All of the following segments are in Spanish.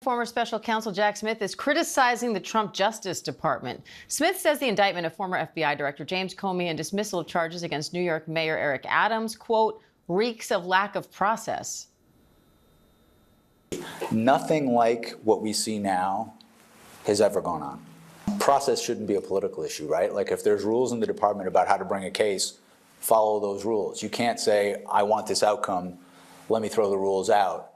Former special counsel Jack Smith is criticizing the Trump Justice Department. Smith says the indictment of former FBI Director James Comey and dismissal of charges against New York Mayor Eric Adams, quote, reeks of lack of process. Nothing like what we see now has ever gone on. Process shouldn't be a political issue, right? Like if there's rules in the department about how to bring a case, follow those rules. You can't say, I want this outcome, let me throw the rules out.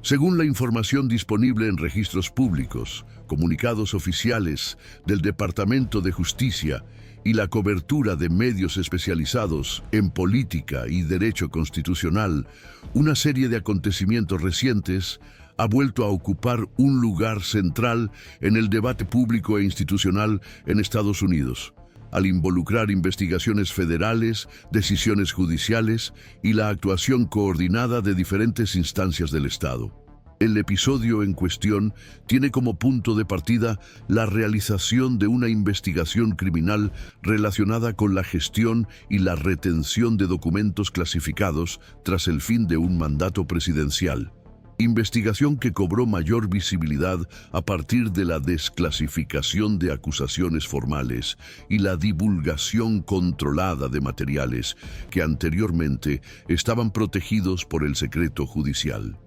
Según la información disponible en registros públicos, comunicados oficiales del Departamento de Justicia y la cobertura de medios especializados en política y derecho constitucional, una serie de acontecimientos recientes ha vuelto a ocupar un lugar central en el debate público e institucional en Estados Unidos, al involucrar investigaciones federales, decisiones judiciales y la actuación coordinada de diferentes instancias del Estado. El episodio en cuestión tiene como punto de partida la realización de una investigación criminal relacionada con la gestión y la retención de documentos clasificados tras el fin de un mandato presidencial. Investigación que cobró mayor visibilidad a partir de la desclasificación de acusaciones formales y la divulgación controlada de materiales que anteriormente estaban protegidos por el secreto judicial.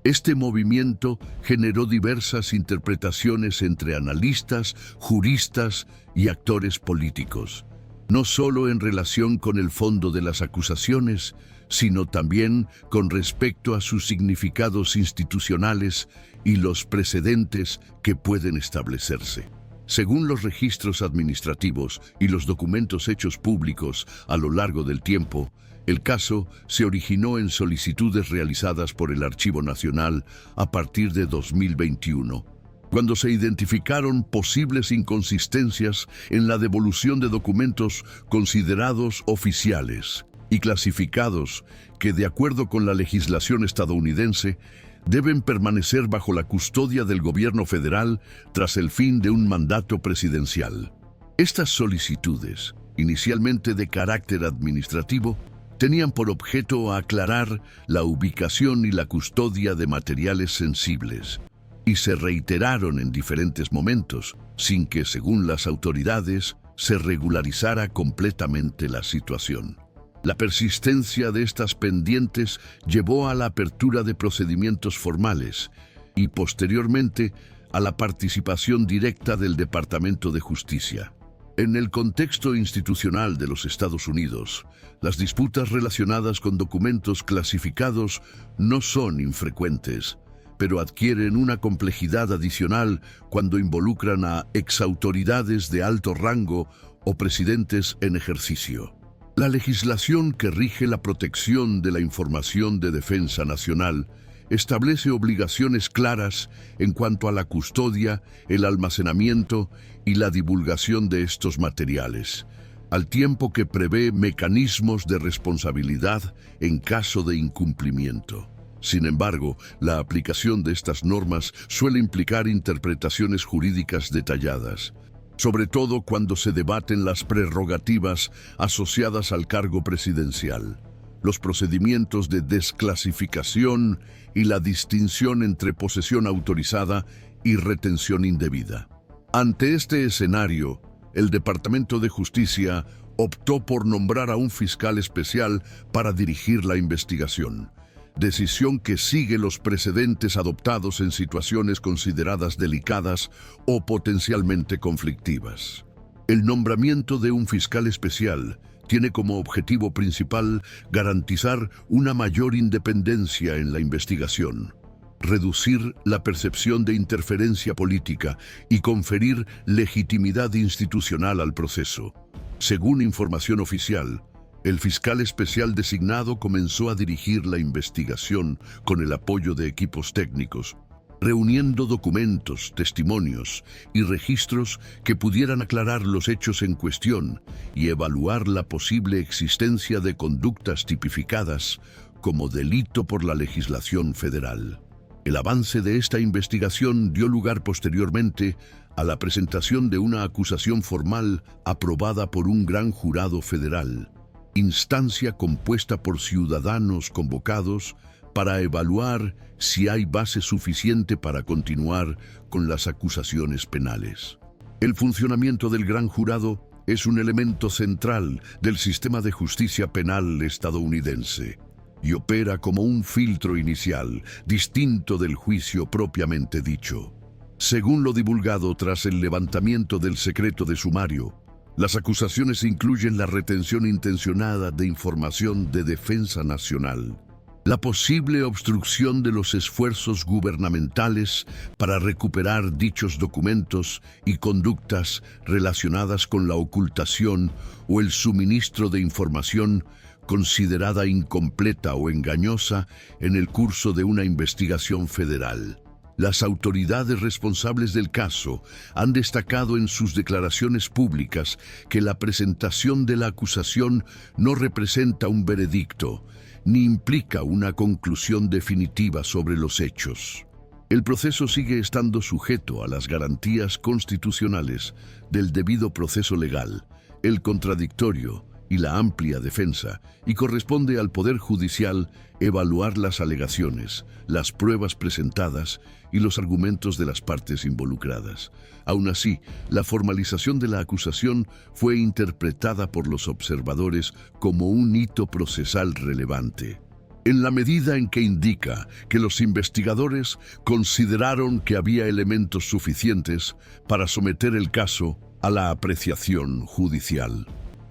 Este movimiento generó diversas interpretaciones entre analistas, juristas y actores políticos, no solo en relación con el fondo de las acusaciones, sino también con respecto a sus significados institucionales y los precedentes que pueden establecerse. Según los registros administrativos y los documentos hechos públicos a lo largo del tiempo, el caso se originó en solicitudes realizadas por el Archivo Nacional a partir de 2021, cuando se identificaron posibles inconsistencias en la devolución de documentos considerados oficiales y clasificados que, de acuerdo con la legislación estadounidense, deben permanecer bajo la custodia del gobierno federal tras el fin de un mandato presidencial. Estas solicitudes, inicialmente de carácter administrativo, tenían por objeto aclarar la ubicación y la custodia de materiales sensibles, y se reiteraron en diferentes momentos, sin que, según las autoridades, se regularizara completamente la situación. La persistencia de estas pendientes llevó a la apertura de procedimientos formales y, posteriormente, a la participación directa del Departamento de Justicia. En el contexto institucional de los Estados Unidos, las disputas relacionadas con documentos clasificados no son infrecuentes, pero adquieren una complejidad adicional cuando involucran a exautoridades de alto rango o presidentes en ejercicio. La legislación que rige la protección de la información de defensa nacional establece obligaciones claras en cuanto a la custodia, el almacenamiento y la divulgación de estos materiales, al tiempo que prevé mecanismos de responsabilidad en caso de incumplimiento. Sin embargo, la aplicación de estas normas suele implicar interpretaciones jurídicas detalladas, sobre todo cuando se debaten las prerrogativas asociadas al cargo presidencial, los procedimientos de desclasificación y la distinción entre posesión autorizada y retención indebida. Ante este escenario, el Departamento de Justicia optó por nombrar a un fiscal especial para dirigir la investigación, decisión que sigue los precedentes adoptados en situaciones consideradas delicadas o potencialmente conflictivas. El nombramiento de un fiscal especial tiene como objetivo principal garantizar una mayor independencia en la investigación, reducir la percepción de interferencia política y conferir legitimidad institucional al proceso. Según información oficial, el fiscal especial designado comenzó a dirigir la investigación con el apoyo de equipos técnicos, reuniendo documentos, testimonios y registros que pudieran aclarar los hechos en cuestión y evaluar la posible existencia de conductas tipificadas como delito por la legislación federal. El avance de esta investigación dio lugar posteriormente a la presentación de una acusación formal aprobada por un gran jurado federal, instancia compuesta por ciudadanos convocados para evaluar si hay base suficiente para continuar con las acusaciones penales. El funcionamiento del Gran Jurado es un elemento central del sistema de justicia penal estadounidense y opera como un filtro inicial, distinto del juicio propiamente dicho. Según lo divulgado tras el levantamiento del secreto de sumario, las acusaciones incluyen la retención intencionada de información de defensa nacional, la posible obstrucción de los esfuerzos gubernamentales para recuperar dichos documentos y conductas relacionadas con la ocultación o el suministro de información considerada incompleta o engañosa en el curso de una investigación federal. Las autoridades responsables del caso han destacado en sus declaraciones públicas que la presentación de la acusación no representa un veredicto, ni implica una conclusión definitiva sobre los hechos. El proceso sigue estando sujeto a las garantías constitucionales del debido proceso legal, el contradictorio y la amplia defensa, y corresponde al Poder Judicial evaluar las alegaciones, las pruebas presentadas y los argumentos de las partes involucradas. Aún así, la formalización de la acusación fue interpretada por los observadores como un hito procesal relevante, en la medida en que indica que los investigadores consideraron que había elementos suficientes para someter el caso a la apreciación judicial.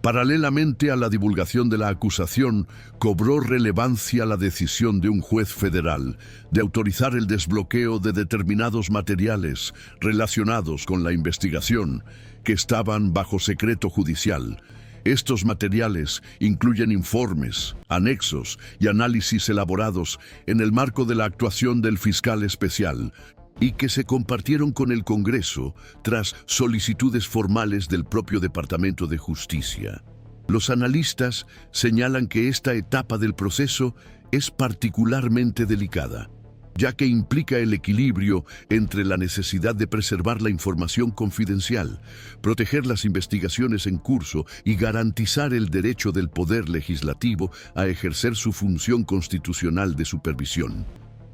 Paralelamente a la divulgación de la acusación, cobró relevancia la decisión de un juez federal de autorizar el desbloqueo de determinados materiales relacionados con la investigación que estaban bajo secreto judicial. Estos materiales incluyen informes, anexos y análisis elaborados en el marco de la actuación del fiscal especial, y que se compartieron con el Congreso tras solicitudes formales del propio Departamento de Justicia. Los analistas señalan que esta etapa del proceso es particularmente delicada, ya que implica el equilibrio entre la necesidad de preservar la información confidencial, proteger las investigaciones en curso y garantizar el derecho del Poder Legislativo a ejercer su función constitucional de supervisión.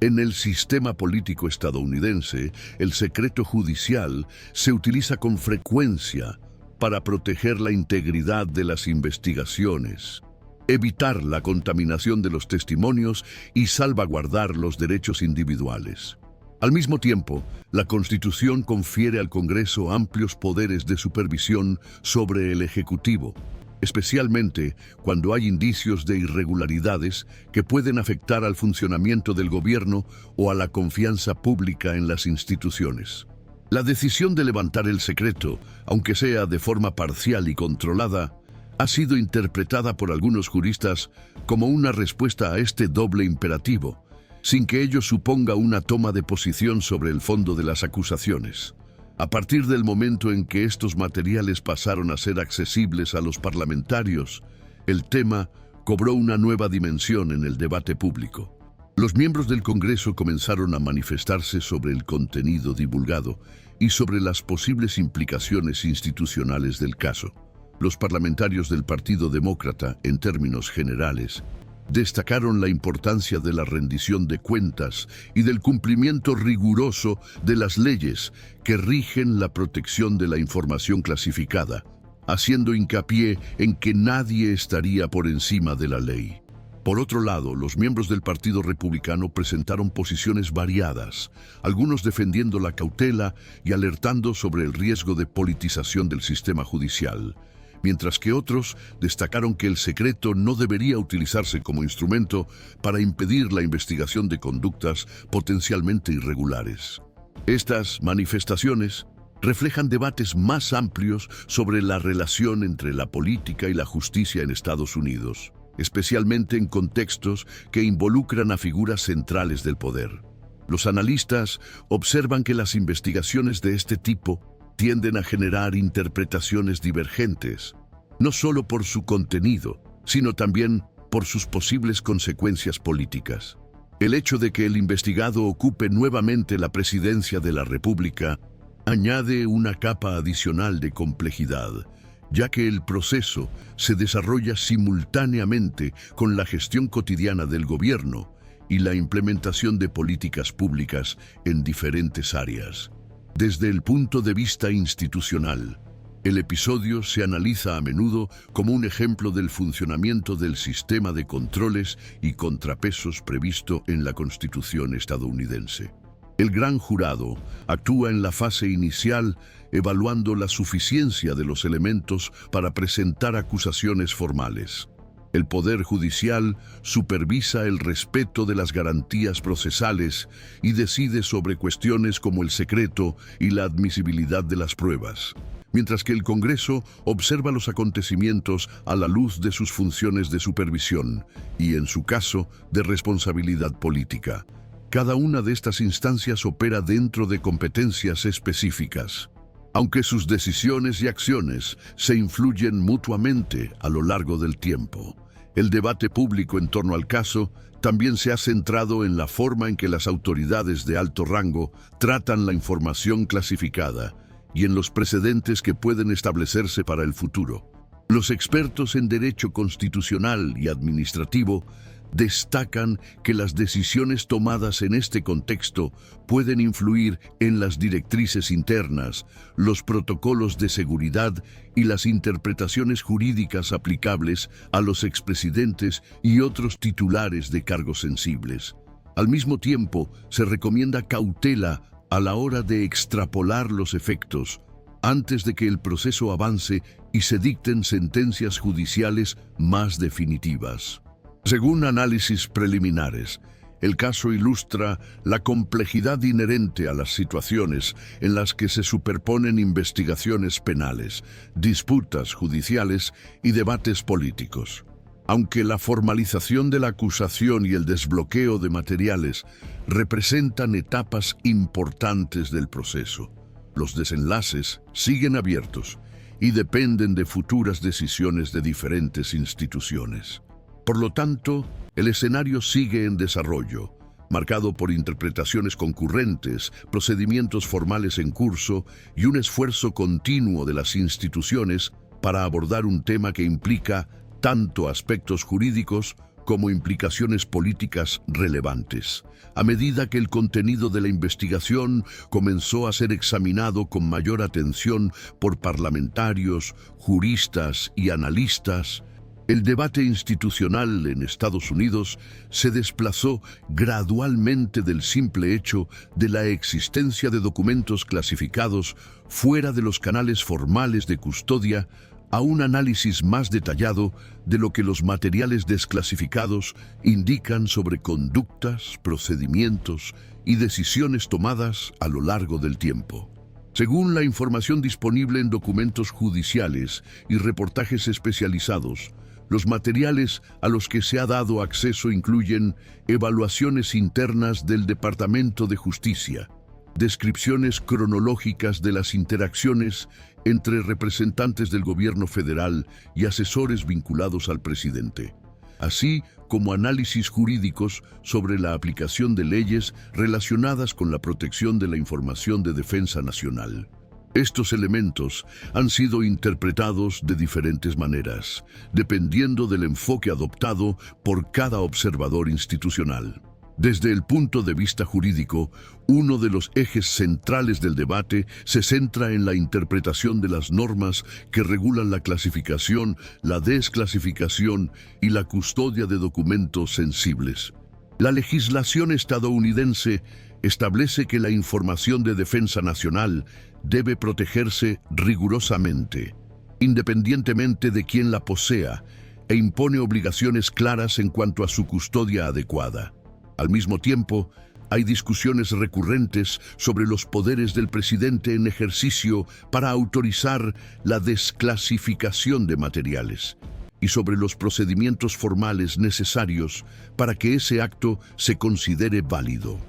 En el sistema político estadounidense, el secreto judicial se utiliza con frecuencia para proteger la integridad de las investigaciones, evitar la contaminación de los testimonios y salvaguardar los derechos individuales. Al mismo tiempo, la Constitución confiere al Congreso amplios poderes de supervisión sobre el Ejecutivo, especialmente cuando hay indicios de irregularidades que pueden afectar al funcionamiento del gobierno o a la confianza pública en las instituciones. La decisión de levantar el secreto, aunque sea de forma parcial y controlada, ha sido interpretada por algunos juristas como una respuesta a este doble imperativo, sin que ello suponga una toma de posición sobre el fondo de las acusaciones. A partir del momento en que estos materiales pasaron a ser accesibles a los parlamentarios, el tema cobró una nueva dimensión en el debate público. Los miembros del Congreso comenzaron a manifestarse sobre el contenido divulgado y sobre las posibles implicaciones institucionales del caso. Los parlamentarios del Partido Demócrata, en términos generales, destacaron la importancia de la rendición de cuentas y del cumplimiento riguroso de las leyes que rigen la protección de la información clasificada, haciendo hincapié en que nadie estaría por encima de la ley. Por otro lado, los miembros del Partido Republicano presentaron posiciones variadas, algunos defendiendo la cautela y alertando sobre el riesgo de politización del sistema judicial, mientras que otros destacaron que el secreto no debería utilizarse como instrumento para impedir la investigación de conductas potencialmente irregulares. Estas manifestaciones reflejan debates más amplios sobre la relación entre la política y la justicia en Estados Unidos, especialmente en contextos que involucran a figuras centrales del poder. Los analistas observan que las investigaciones de este tipo tienden a generar interpretaciones divergentes, no solo por su contenido, sino también por sus posibles consecuencias políticas. El hecho de que el investigado ocupe nuevamente la presidencia de la República añade una capa adicional de complejidad, ya que el proceso se desarrolla simultáneamente con la gestión cotidiana del gobierno y la implementación de políticas públicas en diferentes áreas. Desde el punto de vista institucional, el episodio se analiza a menudo como un ejemplo del funcionamiento del sistema de controles y contrapesos previsto en la Constitución estadounidense. El Gran Jurado actúa en la fase inicial evaluando la suficiencia de los elementos para presentar acusaciones formales. El Poder Judicial supervisa el respeto de las garantías procesales y decide sobre cuestiones como el secreto y la admisibilidad de las pruebas, mientras que el Congreso observa los acontecimientos a la luz de sus funciones de supervisión y, en su caso, de responsabilidad política. Cada una de estas instancias opera dentro de competencias específicas, aunque sus decisiones y acciones se influyen mutuamente a lo largo del tiempo. El debate público en torno al caso también se ha centrado en la forma en que las autoridades de alto rango tratan la información clasificada y en los precedentes que pueden establecerse para el futuro. Los expertos en derecho constitucional y administrativo destacan que las decisiones tomadas en este contexto pueden influir en las directrices internas, los protocolos de seguridad y las interpretaciones jurídicas aplicables a los expresidentes y otros titulares de cargos sensibles. Al mismo tiempo, se recomienda cautela a la hora de extrapolar los efectos antes de que el proceso avance y se dicten sentencias judiciales más definitivas. Según análisis preliminares, el caso ilustra la complejidad inherente a las situaciones en las que se superponen investigaciones penales, disputas judiciales y debates políticos. Aunque la formalización de la acusación y el desbloqueo de materiales representan etapas importantes del proceso, los desenlaces siguen abiertos y dependen de futuras decisiones de diferentes instituciones. Por lo tanto, el escenario sigue en desarrollo, marcado por interpretaciones concurrentes, procedimientos formales en curso y un esfuerzo continuo de las instituciones para abordar un tema que implica tanto aspectos jurídicos como implicaciones políticas relevantes. A medida que el contenido de la investigación comenzó a ser examinado con mayor atención por parlamentarios, juristas y analistas, el debate institucional en Estados Unidos se desplazó gradualmente del simple hecho de la existencia de documentos clasificados fuera de los canales formales de custodia a un análisis más detallado de lo que los materiales desclasificados indican sobre conductas, procedimientos y decisiones tomadas a lo largo del tiempo. Según la información disponible en documentos judiciales y reportajes especializados, los materiales a los que se ha dado acceso incluyen evaluaciones internas del Departamento de Justicia, descripciones cronológicas de las interacciones entre representantes del gobierno federal y asesores vinculados al presidente, así como análisis jurídicos sobre la aplicación de leyes relacionadas con la protección de la información de defensa nacional. Estos elementos han sido interpretados de diferentes maneras, dependiendo del enfoque adoptado por cada observador institucional. Desde el punto de vista jurídico, uno de los ejes centrales del debate se centra en la interpretación de las normas que regulan la clasificación, la desclasificación y la custodia de documentos sensibles. La legislación estadounidense establece que la información de defensa nacional debe protegerse rigurosamente, independientemente de quién la posea, e impone obligaciones claras en cuanto a su custodia adecuada. Al mismo tiempo, hay discusiones recurrentes sobre los poderes del presidente en ejercicio para autorizar la desclasificación de materiales y sobre los procedimientos formales necesarios para que ese acto se considere válido.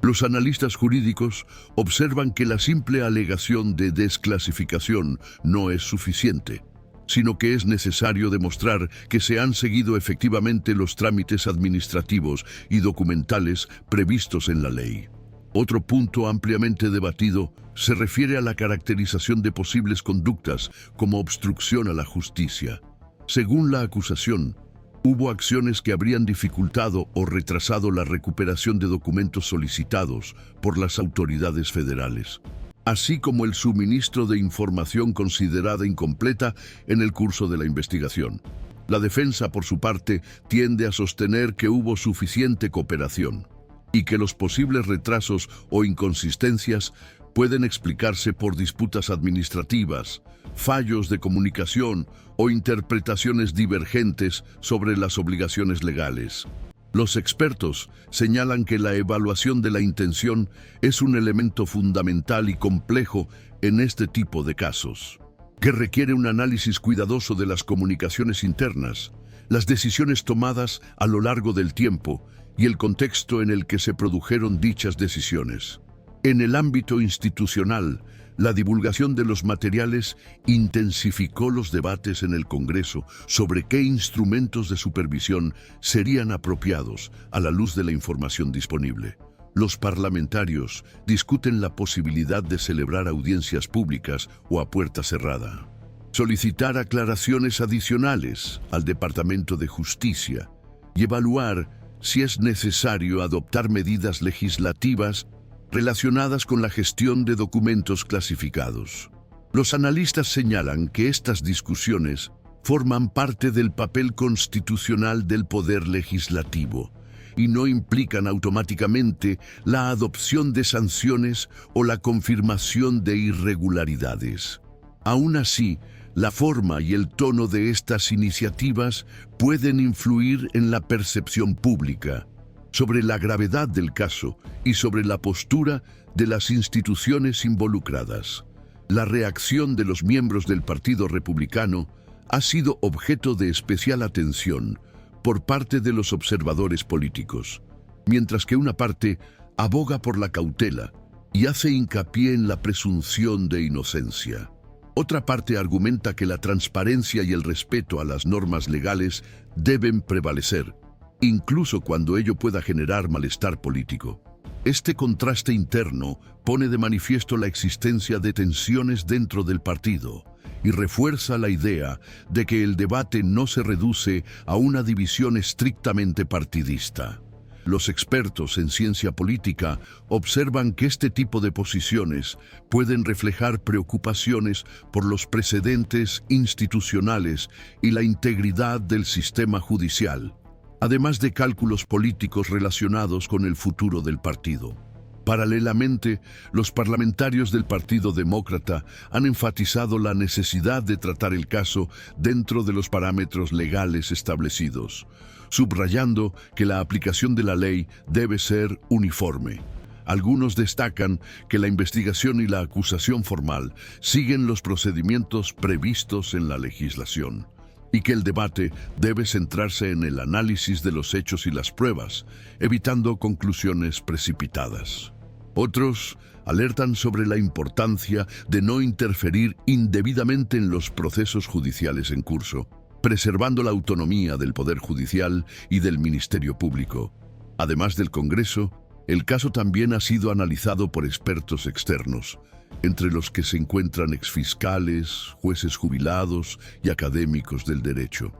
Los analistas jurídicos observan que la simple alegación de desclasificación no es suficiente, sino que es necesario demostrar que se han seguido efectivamente los trámites administrativos y documentales previstos en la ley. Otro punto ampliamente debatido se refiere a la caracterización de posibles conductas como obstrucción a la justicia. Según la acusación, hubo acciones que habrían dificultado o retrasado la recuperación de documentos solicitados por las autoridades federales, así como el suministro de información considerada incompleta en el curso de la investigación. La defensa, por su parte, tiende a sostener que hubo suficiente cooperación y que los posibles retrasos o inconsistencias pueden explicarse por disputas administrativas, fallos de comunicación o interpretaciones divergentes sobre las obligaciones legales. Los expertos señalan que la evaluación de la intención es un elemento fundamental y complejo en este tipo de casos, que requiere un análisis cuidadoso de las comunicaciones internas, las decisiones tomadas a lo largo del tiempo y el contexto en el que se produjeron dichas decisiones. En el ámbito institucional, la divulgación de los materiales intensificó los debates en el Congreso sobre qué instrumentos de supervisión serían apropiados a la luz de la información disponible. Los parlamentarios discuten la posibilidad de celebrar audiencias públicas o a puerta cerrada, solicitar aclaraciones adicionales al Departamento de Justicia y evaluar si es necesario adoptar medidas legislativas relacionadas con la gestión de documentos clasificados. Los analistas señalan que estas discusiones forman parte del papel constitucional del poder legislativo y no implican automáticamente la adopción de sanciones o la confirmación de irregularidades. Aún así, la forma y el tono de estas iniciativas pueden influir en la percepción pública sobre la gravedad del caso y sobre la postura de las instituciones involucradas. La reacción de los miembros del Partido Republicano ha sido objeto de especial atención por parte de los observadores políticos, mientras que una parte aboga por la cautela y hace hincapié en la presunción de inocencia. Otra parte argumenta que la transparencia y el respeto a las normas legales deben prevalecer, incluso cuando ello pueda generar malestar político. Este contraste interno pone de manifiesto la existencia de tensiones dentro del partido y refuerza la idea de que el debate no se reduce a una división estrictamente partidista. Los expertos en ciencia política observan que este tipo de posiciones pueden reflejar preocupaciones por los precedentes institucionales y la integridad del sistema judicial, además de cálculos políticos relacionados con el futuro del partido. Paralelamente, los parlamentarios del Partido Demócrata han enfatizado la necesidad de tratar el caso dentro de los parámetros legales establecidos, subrayando que la aplicación de la ley debe ser uniforme. Algunos destacan que la investigación y la acusación formal siguen los procedimientos previstos en la legislación, y que el debate debe centrarse en el análisis de los hechos y las pruebas, evitando conclusiones precipitadas. Otros alertan sobre la importancia de no interferir indebidamente en los procesos judiciales en curso, preservando la autonomía del Poder Judicial y del Ministerio Público. Además del Congreso, el caso también ha sido analizado por expertos externos, entre los que se encuentran exfiscales, jueces jubilados y académicos del derecho.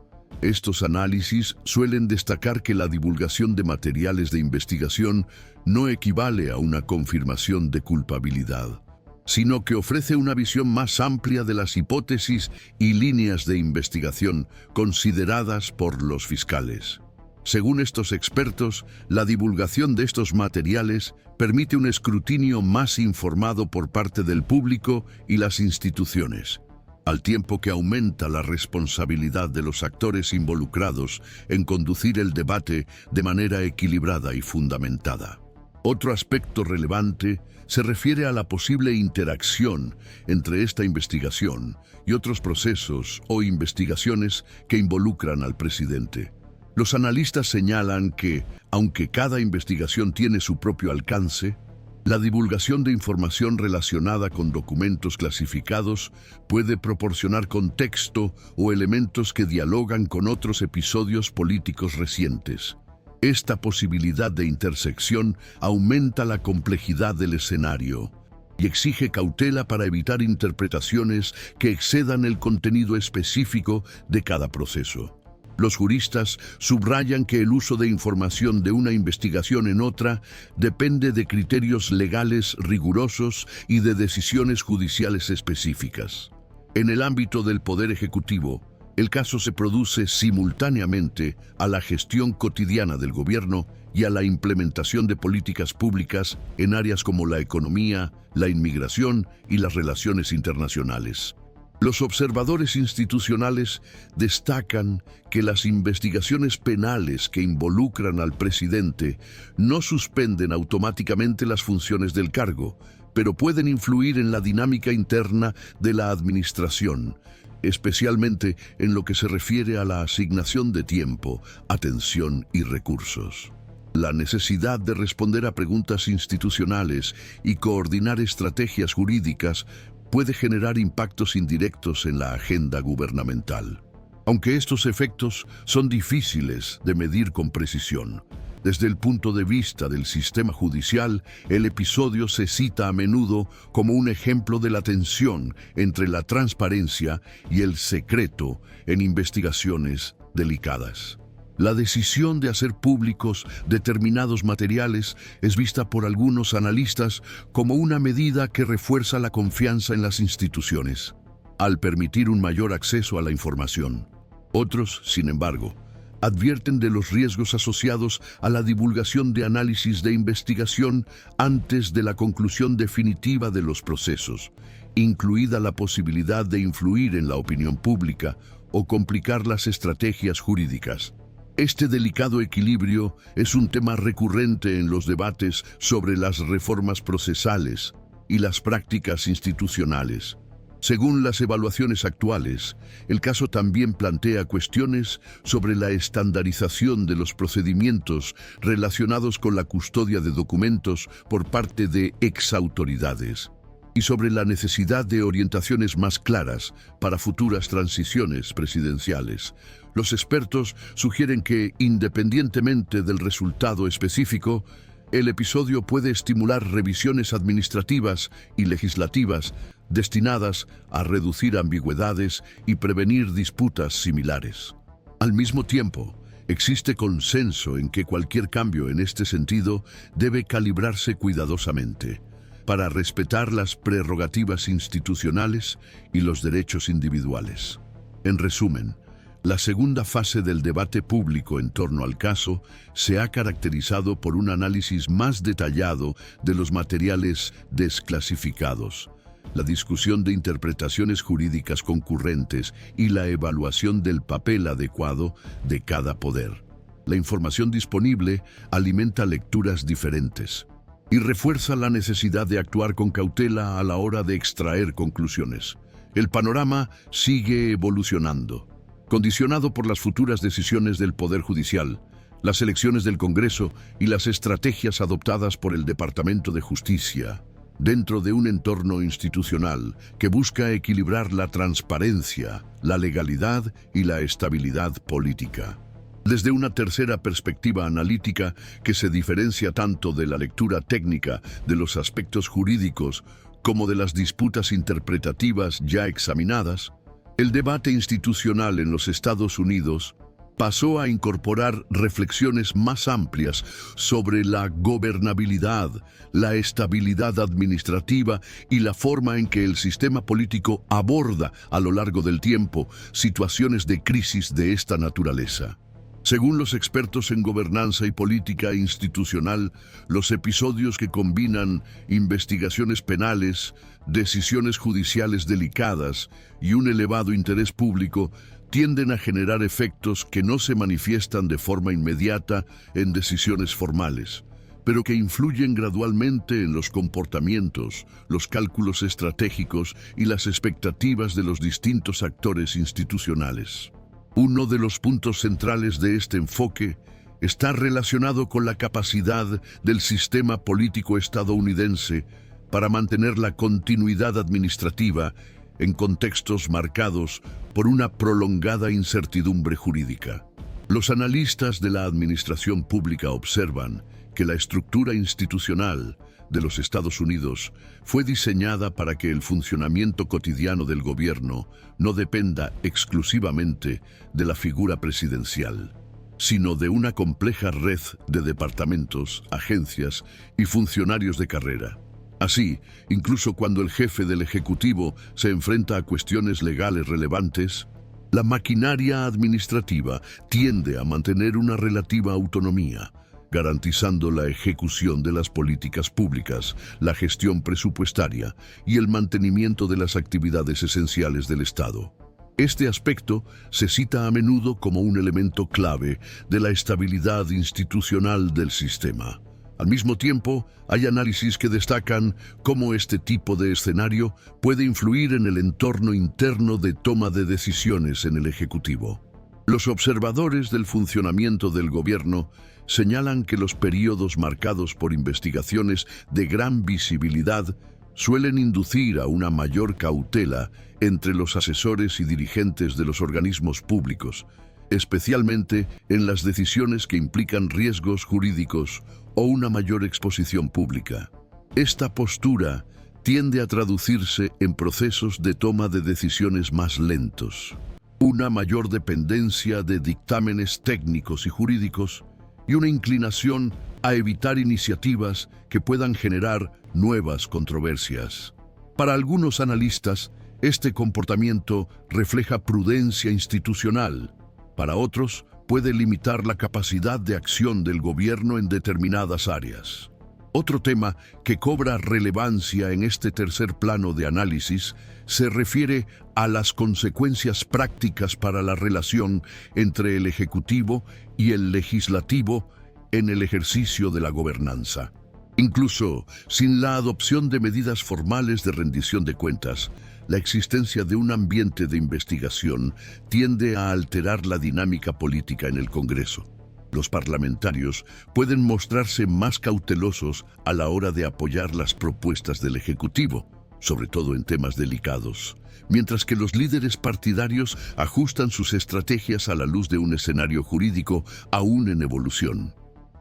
Estos análisis suelen destacar que la divulgación de materiales de investigación no equivale a una confirmación de culpabilidad, sino que ofrece una visión más amplia de las hipótesis y líneas de investigación consideradas por los fiscales. Según estos expertos, la divulgación de estos materiales permite un escrutinio más informado por parte del público y las instituciones, al tiempo que aumenta la responsabilidad de los actores involucrados en conducir el debate de manera equilibrada y fundamentada. Otro aspecto relevante se refiere a la posible interacción entre esta investigación y otros procesos o investigaciones que involucran al presidente. Los analistas señalan que, aunque cada investigación tiene su propio alcance, la divulgación de información relacionada con documentos clasificados puede proporcionar contexto o elementos que dialogan con otros episodios políticos recientes. Esta posibilidad de intersección aumenta la complejidad del escenario y exige cautela para evitar interpretaciones que excedan el contenido específico de cada proceso. Los juristas subrayan que el uso de información de una investigación en otra depende de criterios legales rigurosos y de decisiones judiciales específicas. En el ámbito del Poder Ejecutivo, el caso se produce simultáneamente a la gestión cotidiana del gobierno y a la implementación de políticas públicas en áreas como la economía, la inmigración y las relaciones internacionales. Los observadores institucionales destacan que las investigaciones penales que involucran al presidente no suspenden automáticamente las funciones del cargo, pero pueden influir en la dinámica interna de la administración, especialmente en lo que se refiere a la asignación de tiempo, atención y recursos. La necesidad de responder a preguntas institucionales y coordinar estrategias jurídicas puede generar impactos indirectos en la agenda gubernamental. Aunque estos efectos son difíciles de medir con precisión, desde el punto de vista del sistema judicial, el episodio se cita a menudo como un ejemplo de la tensión entre la transparencia y el secreto en investigaciones delicadas. La decisión de hacer públicos determinados materiales es vista por algunos analistas como una medida que refuerza la confianza en las instituciones, al permitir un mayor acceso a la información. Otros, sin embargo, advierten de los riesgos asociados a la divulgación de análisis de investigación antes de la conclusión definitiva de los procesos, incluida la posibilidad de influir en la opinión pública o complicar las estrategias jurídicas. Este delicado equilibrio es un tema recurrente en los debates sobre las reformas procesales y las prácticas institucionales. Según las evaluaciones actuales, el caso también plantea cuestiones sobre la estandarización de los procedimientos relacionados con la custodia de documentos por parte de exautoridades y sobre la necesidad de orientaciones más claras para futuras transiciones presidenciales. Los expertos sugieren que, independientemente del resultado específico, el episodio puede estimular revisiones administrativas y legislativas destinadas a reducir ambigüedades y prevenir disputas similares. Al mismo tiempo, existe consenso en que cualquier cambio en este sentido debe calibrarse cuidadosamente para respetar las prerrogativas institucionales y los derechos individuales. En resumen, la segunda fase del debate público en torno al caso se ha caracterizado por un análisis más detallado de los materiales desclasificados, la discusión de interpretaciones jurídicas concurrentes y la evaluación del papel adecuado de cada poder. La información disponible alimenta lecturas diferentes y refuerza la necesidad de actuar con cautela a la hora de extraer conclusiones. El panorama sigue evolucionando, condicionado por las futuras decisiones del Poder Judicial, las elecciones del Congreso y las estrategias adoptadas por el Departamento de Justicia, dentro de un entorno institucional que busca equilibrar la transparencia, la legalidad y la estabilidad política. Desde una tercera perspectiva analítica que se diferencia tanto de la lectura técnica de los aspectos jurídicos como de las disputas interpretativas ya examinadas, el debate institucional en los Estados Unidos pasó a incorporar reflexiones más amplias sobre la gobernabilidad, la estabilidad administrativa y la forma en que el sistema político aborda a lo largo del tiempo situaciones de crisis de esta naturaleza. Según los expertos en gobernanza y política institucional, los episodios que combinan investigaciones penales, decisiones judiciales delicadas y un elevado interés público tienden a generar efectos que no se manifiestan de forma inmediata en decisiones formales, pero que influyen gradualmente en los comportamientos, los cálculos estratégicos y las expectativas de los distintos actores institucionales. Uno de los puntos centrales de este enfoque está relacionado con la capacidad del sistema político estadounidense para mantener la continuidad administrativa en contextos marcados por una prolongada incertidumbre jurídica. Los analistas de la administración pública observan que la estructura institucional de los Estados Unidos fue diseñada para que el funcionamiento cotidiano del gobierno no dependa exclusivamente de la figura presidencial, sino de una compleja red de departamentos, agencias y funcionarios de carrera. Así, incluso cuando el jefe del Ejecutivo se enfrenta a cuestiones legales relevantes, la maquinaria administrativa tiende a mantener una relativa autonomía, garantizando la ejecución de las políticas públicas, la gestión presupuestaria y el mantenimiento de las actividades esenciales del Estado. Este aspecto se cita a menudo como un elemento clave de la estabilidad institucional del sistema. Al mismo tiempo, hay análisis que destacan cómo este tipo de escenario puede influir en el entorno interno de toma de decisiones en el Ejecutivo. Los observadores del funcionamiento del gobierno señalan que los períodos marcados por investigaciones de gran visibilidad suelen inducir a una mayor cautela entre los asesores y dirigentes de los organismos públicos, especialmente en las decisiones que implican riesgos jurídicos o una mayor exposición pública. Esta postura tiende a traducirse en procesos de toma de decisiones más lentos, una mayor dependencia de dictámenes técnicos y jurídicos y una inclinación a evitar iniciativas que puedan generar nuevas controversias. Para algunos analistas, este comportamiento refleja prudencia institucional. Para otros, puede limitar la capacidad de acción del gobierno en determinadas áreas. Otro tema que cobra relevancia en este tercer plano de análisis se refiere a las consecuencias prácticas para la relación entre el Ejecutivo y el Legislativo en el ejercicio de la gobernanza. Incluso sin la adopción de medidas formales de rendición de cuentas, la existencia de un ambiente de investigación tiende a alterar la dinámica política en el Congreso. Los parlamentarios pueden mostrarse más cautelosos a la hora de apoyar las propuestas del Ejecutivo, sobre todo en temas delicados, mientras que los líderes partidarios ajustan sus estrategias a la luz de un escenario jurídico aún en evolución.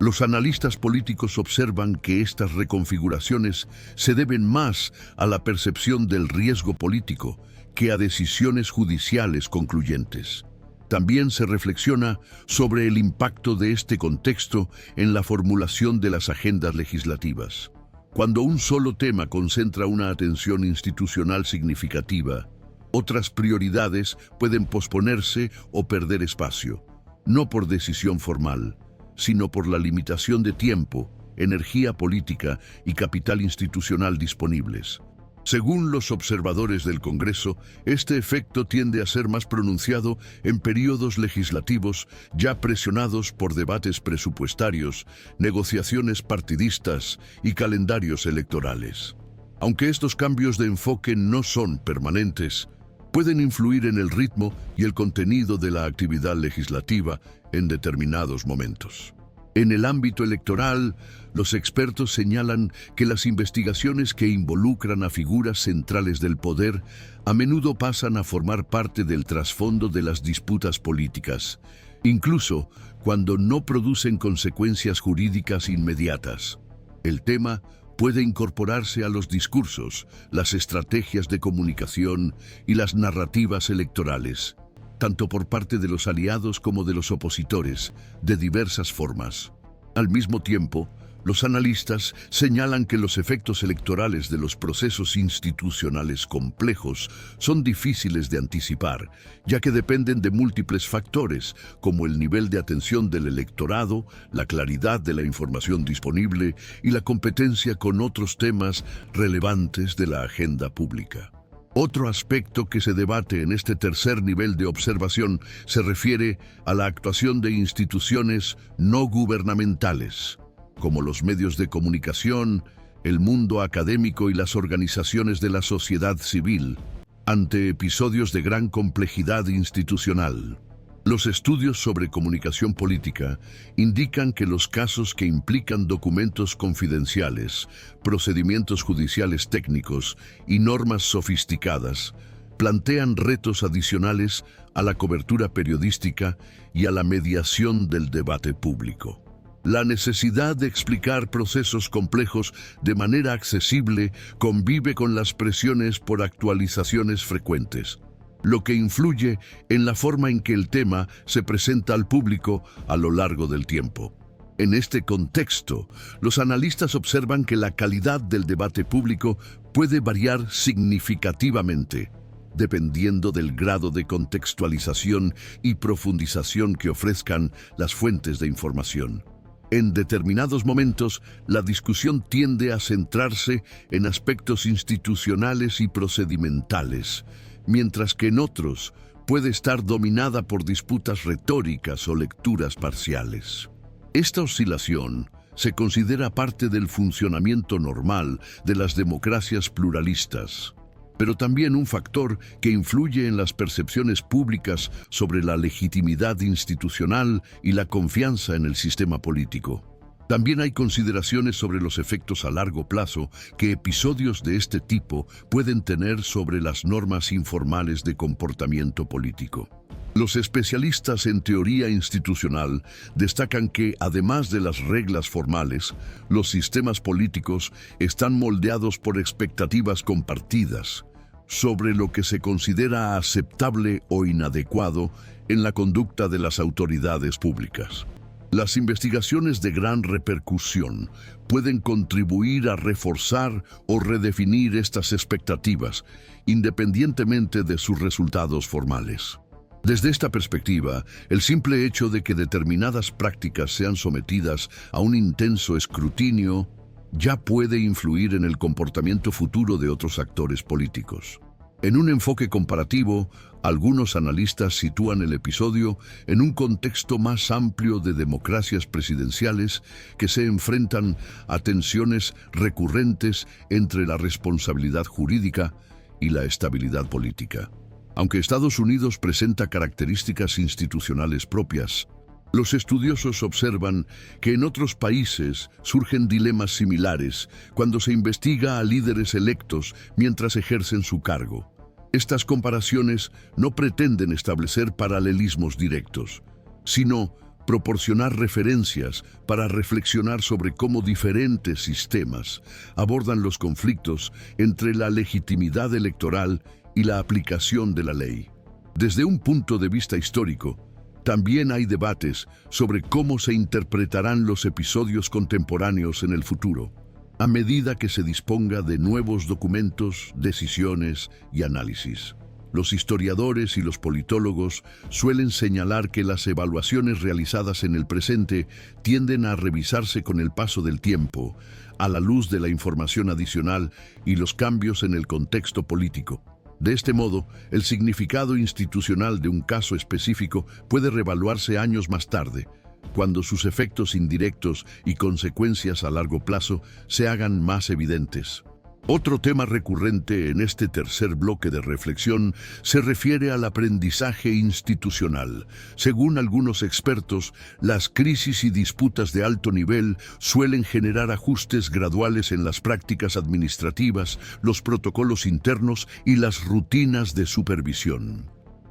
Los analistas políticos observan que estas reconfiguraciones se deben más a la percepción del riesgo político que a decisiones judiciales concluyentes. También se reflexiona sobre el impacto de este contexto en la formulación de las agendas legislativas. Cuando un solo tema concentra una atención institucional significativa, otras prioridades pueden posponerse o perder espacio, no por decisión formal, sino por la limitación de tiempo, energía política y capital institucional disponibles. Según los observadores del Congreso, este efecto tiende a ser más pronunciado en periodos legislativos ya presionados por debates presupuestarios, negociaciones partidistas y calendarios electorales. Aunque estos cambios de enfoque no son permanentes, pueden influir en el ritmo y el contenido de la actividad legislativa en determinados momentos. En el ámbito electoral, los expertos señalan que las investigaciones que involucran a figuras centrales del poder a menudo pasan a formar parte del trasfondo de las disputas políticas, incluso cuando no producen consecuencias jurídicas inmediatas. El tema puede incorporarse a los discursos, las estrategias de comunicación y las narrativas electorales, tanto por parte de los aliados como de los opositores, de diversas formas. Al mismo tiempo, los analistas señalan que los efectos electorales de los procesos institucionales complejos son difíciles de anticipar, ya que dependen de múltiples factores, como el nivel de atención del electorado, la claridad de la información disponible y la competencia con otros temas relevantes de la agenda pública. Otro aspecto que se debate en este tercer nivel de observación se refiere a la actuación de instituciones no gubernamentales, como los medios de comunicación, el mundo académico y las organizaciones de la sociedad civil, ante episodios de gran complejidad institucional. Los estudios sobre comunicación política indican que los casos que implican documentos confidenciales, procedimientos judiciales técnicos y normas sofisticadas plantean retos adicionales a la cobertura periodística y a la mediación del debate público. La necesidad de explicar procesos complejos de manera accesible convive con las presiones por actualizaciones frecuentes, lo que influye en la forma en que el tema se presenta al público a lo largo del tiempo. En este contexto, los analistas observan que la calidad del debate público puede variar significativamente, dependiendo del grado de contextualización y profundización que ofrezcan las fuentes de información. En determinados momentos, la discusión tiende a centrarse en aspectos institucionales y procedimentales, mientras que en otros puede estar dominada por disputas retóricas o lecturas parciales. Esta oscilación se considera parte del funcionamiento normal de las democracias pluralistas, pero también un factor que influye en las percepciones públicas sobre la legitimidad institucional y la confianza en el sistema político. También hay consideraciones sobre los efectos a largo plazo que episodios de este tipo pueden tener sobre las normas informales de comportamiento político. Los especialistas en teoría institucional destacan que, además de las reglas formales, los sistemas políticos están moldeados por expectativas compartidas sobre lo que se considera aceptable o inadecuado en la conducta de las autoridades públicas. Las investigaciones de gran repercusión pueden contribuir a reforzar o redefinir estas expectativas, independientemente de sus resultados formales. Desde esta perspectiva, el simple hecho de que determinadas prácticas sean sometidas a un intenso escrutinio ya puede influir en el comportamiento futuro de otros actores políticos. En un enfoque comparativo, algunos analistas sitúan el episodio en un contexto más amplio de democracias presidenciales que se enfrentan a tensiones recurrentes entre la responsabilidad jurídica y la estabilidad política. Aunque Estados Unidos presenta características institucionales propias, los estudiosos observan que en otros países surgen dilemas similares cuando se investiga a líderes electos mientras ejercen su cargo. Estas comparaciones no pretenden establecer paralelismos directos, sino proporcionar referencias para reflexionar sobre cómo diferentes sistemas abordan los conflictos entre la legitimidad electoral y la aplicación de la ley. Desde un punto de vista histórico, también hay debates sobre cómo se interpretarán los episodios contemporáneos en el futuro, a medida que se disponga de nuevos documentos, decisiones y análisis. Los historiadores y los politólogos suelen señalar que las evaluaciones realizadas en el presente tienden a revisarse con el paso del tiempo, a la luz de la información adicional y los cambios en el contexto político. De este modo, el significado institucional de un caso específico puede reevaluarse años más tarde, cuando sus efectos indirectos y consecuencias a largo plazo se hagan más evidentes. Otro tema recurrente en este tercer bloque de reflexión se refiere al aprendizaje institucional. Según algunos expertos, las crisis y disputas de alto nivel suelen generar ajustes graduales en las prácticas administrativas, los protocolos internos y las rutinas de supervisión.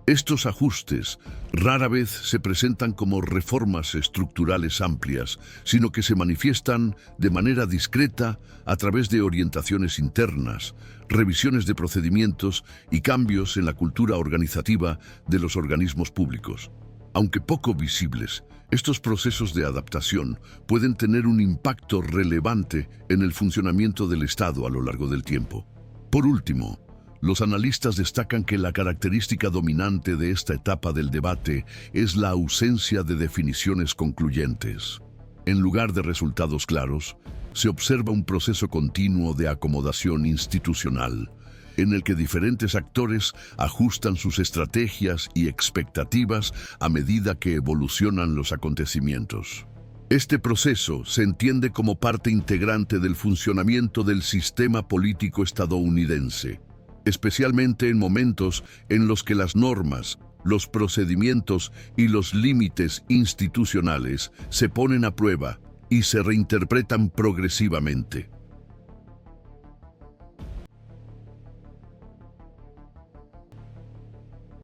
Estos ajustes rara vez se presentan como reformas estructurales amplias, sino que se manifiestan de manera discreta a través de orientaciones internas, revisiones de procedimientos y cambios en la cultura organizativa de los organismos públicos. Aunque poco visibles, estos procesos de adaptación pueden tener un impacto relevante en el funcionamiento del Estado a lo largo del tiempo. Por último, los analistas destacan que la característica dominante de esta etapa del debate es la ausencia de definiciones concluyentes. En lugar de resultados claros, se observa un proceso continuo de acomodación institucional, en el que diferentes actores ajustan sus estrategias y expectativas a medida que evolucionan los acontecimientos. Este proceso se entiende como parte integrante del funcionamiento del sistema político estadounidense, especialmente en momentos en los que las normas, los procedimientos y los límites institucionales se ponen a prueba y se reinterpretan progresivamente.